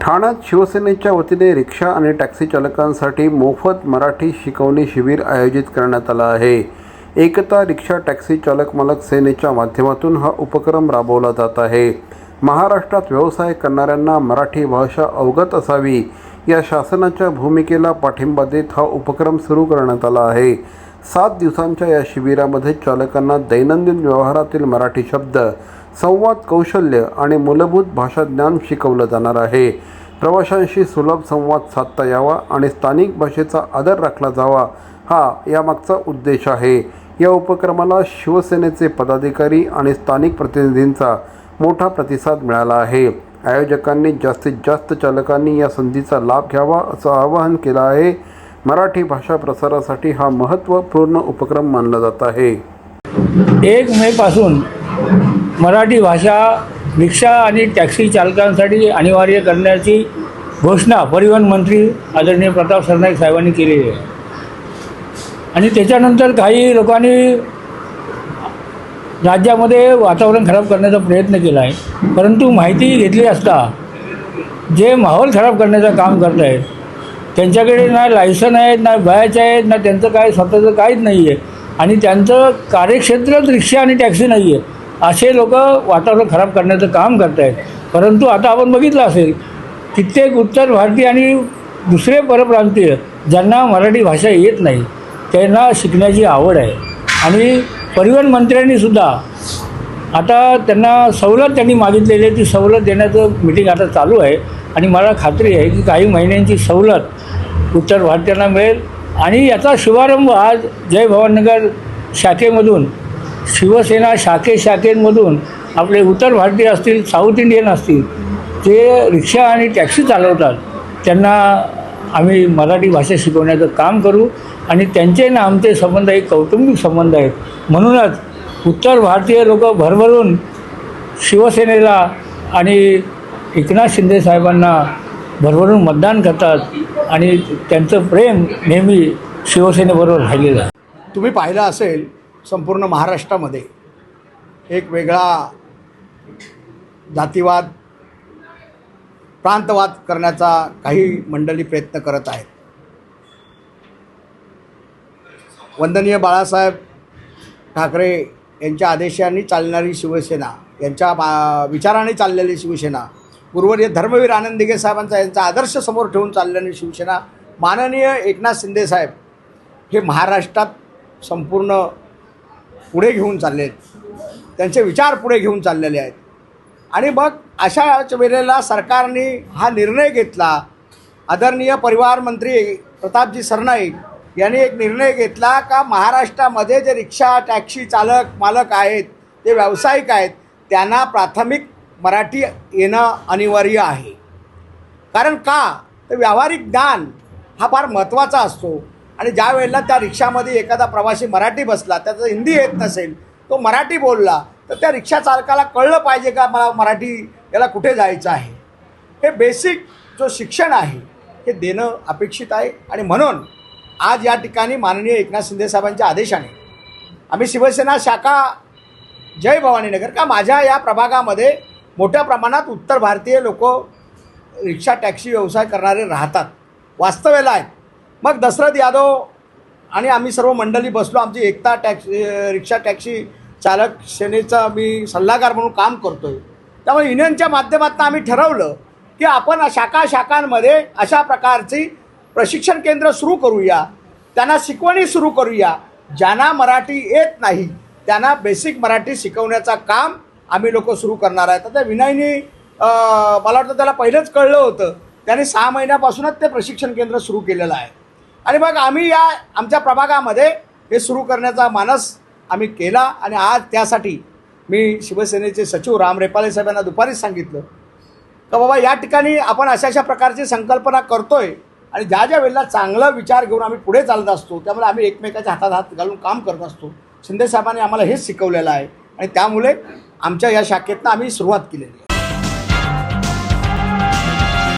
ठाण्यात शिवसेनेच्या वतीने रिक्षा आणि टॅक्सी चालकांसाठी मोफत मराठी शिकवणी शिबिर आयोजित करण्यात आलं आहे। एकता रिक्षा टॅक्सी चालक मालक सेनेच्या माध्यमातून हा उपक्रम राबवला जात आहे। महाराष्ट्रात व्यवसाय करणाऱ्यांना मराठी भाषा अवगत असावी या शासनाच्या भूमिकेला पाठिंबा देत हा उपक्रम सुरू करण्यात आला आहे। 7 दिवसांच्या या शिबिरामध्ये चालकांना दैनंदिन व्यवहारातील मराठी शब्द, संवाद कौशल्य आणि मूलभूत भाषा ज्ञान शिकवलं जाणार आहे। प्रवाशांशी सुलभ संवाद साधता यावा आणि स्थानिक भाषेचा आदर राखला जावा हा यामागचा उद्देश आहे। या उपक्रमाला शिवसेनेचे पदाधिकारी आणि स्थानिक प्रतिनिधींचा मोठा प्रतिसाद मिळाला आहे। आयोजकांनी जास्तीत जास्त चालकांनी या संधीचा लाभ घ्यावा असं आवाहन केलं आहे। मराठी भाषा प्रसारासाठी हा महत्त्वपूर्ण उपक्रम मानला जात आहे। 1 मे पासून मराठी भाषा रिक्षा आणि टॅक्सी चालकांसाठी अनिवार्य करण्याची घोषणा परिवहन मंत्री आदरणीय प्रताप सरनाईक साहेबांनी केलेली आहे। आणि त्याच्यानंतर काही लोकांनी राज्यामध्ये वातावरण खराब करण्याचा प्रयत्न केला आहे, परंतु माहिती घेतली असता जे माहोल खराब करण्याचं काम करत आहेत त्यांच्याकडे ना लायसन आहेत, ना बॅच आहेत, ना त्यांचं काय स्वतःचं काहीच नाही आहे आणि त्यांचं कार्यक्षेत्रच रिक्षा आणि टॅक्सी नाही आहे, असे लोक वातावरण खराब करण्याचं काम करत आहेत। परंतु आता आपण बघितलं असेल कित्येक उत्तर भारतीय आणि दुसरे परप्रांतीय ज्यांना मराठी भाषा येत नाही त्यांना शिकण्याची आवड आहे आणि परिवहन मंत्र्यांनीसुद्धा आता त्यांना सवलत त्यांनी मागितलेली आहे, ती सवलत देण्याचं मीटिंग आता चालू आहे आणि मला खात्री आहे की काही महिन्यांची सवलत उत्तर भारतीयांना मिळेल। आणि याचा शुभारंभ आज जय भवानीनगर शाखेमधून शिवसेना शाखेमधून आपले उत्तर भारतीय असतील, साऊथ इंडियन असतील, जे रिक्षा आणि टॅक्सी चालवतात त्यांना आम्ही मराठी भाषा शिकवण्याचं काम करू आणि त्यांचे ना आमचे संबंध एक कौटुंबिक संबंध आहेत। म्हणूनच उत्तर भारतीय लोक भरभरून शिवसेनेला आणि एकनाथ शिंदे साहेबांना भरभरून मतदान करतात आणि त्यांचं प्रेम नेहमी शिवसेनेबरोबर राहिलेलं आहे। तुम्ही पाहिलं असेल संपूर्ण महाराष्ट्रामध्ये एक वेगळा जातीवाद, प्रांतवाद करण्याचा काही मंडळी प्रयत्न करत आहेत। वंदनीय बाळासाहेब ठाकरे यांच्या आदेशाने चालणारी शिवसेना, यांच्या विचाराने चाललेली शिवसेना, गुरुवर्य धर्मवीर आनंद दिघे साहेबांचा यांचा आदर्श समोर ठेवून चाललेली शिवसेना, माननीय एकनाथ शिंदे साहेब हे महाराष्ट्रात संपूर्ण पुढे घेऊन चालले आहेत, त्यांचे विचार पुढे घेऊन चाललेले आहेत। आणि मग अशाच वेळेला सरकारने हा निर्णय घेतला, आदरणीय परिवहन मंत्री प्रतापजी सरनाईक यांनी एक निर्णय घेतला का महाराष्ट्रामध्ये जे रिक्षा टॅक्सी चालक मालक आहेत, ते व्यावसायिक आहेत, त्यांना प्राथमिक मराठी येणं अनिवार्य आहे। कारण का तर व्यावहारिक ज्ञान हा फार महत्त्वाचा असतो आणि ज्या वेळेला त्या रिक्षामध्ये एखादा प्रवासी मराठी बसला, त्याचं हिंदी येत नसेल, तो मराठी बोलला तर त्या रिक्षा चालकाला कळलं पाहिजे का मला मराठी याला कुठे जायचं आहे। हे बेसिक जो शिक्षण आहे हे देणं अपेक्षित आहे। आणि म्हणून आज या ठिकाणी माननीय एकनाथ शिंदे साहेबांच्या आदेशाने आम्ही शिवसेना शाखा जय भवानीनगर का माझ्या या प्रभागामध्ये मोठ्या प्रमाणात उत्तर भारतीय लोक रिक्षा टॅक्सी व्यवसाय करणारे राहतात, वास्तव्याला आहेत। मग दशरथ यादव आणि आम्ही सर्व मंडळी बसलो, आमची एकता रिक्षा टॅक्सी चालक सेनेचा मी सल्लागार म्हणून काम करतो आहे। त्यामुळे युनियनच्या माध्यमातून आम्ही ठरवलं की आपण शाखांमध्ये अशा प्रकारची प्रशिक्षण केंद्र सुरू करूया, त्यांना शिकवणी सुरू करूया। ज्यांना मराठी येत नाही त्यांना बेसिक मराठी शिकवण्याचं काम आम्ही लोक सुरू करणार आहेत। तर विनयनी मला वाटतं त्याला पहिलंच कळलं होतं, त्याने 6 महिन्यापासूनच ते प्रशिक्षण केंद्र सुरू केलेलं आहे। आणि मग आम्ही या आमच्या प्रभागामध्ये हे सुरू करण्याचा मानस आम्ही केला आणि आज त्यासाठी मी शिवसेनेचे सचिव राम रेपाले साहेबांना दुपारीच सांगितलं का बाबा या ठिकाणी आपण अशा प्रकारची संकल्पना करतोय आणि ज्या वेळेला चांगला विचार घेऊन आम्ही पुढे चालत असतो, त्यामुळे आम्ही एकमेकाच्या हातात हात घालून काम करत असतो। शिंदे साहेबांनी आम्हाला हेच शिकवलेलं आहे आणि त्यामुळे आमच्या या शाखेतनं आम्ही सुरुवात केलेली आहे।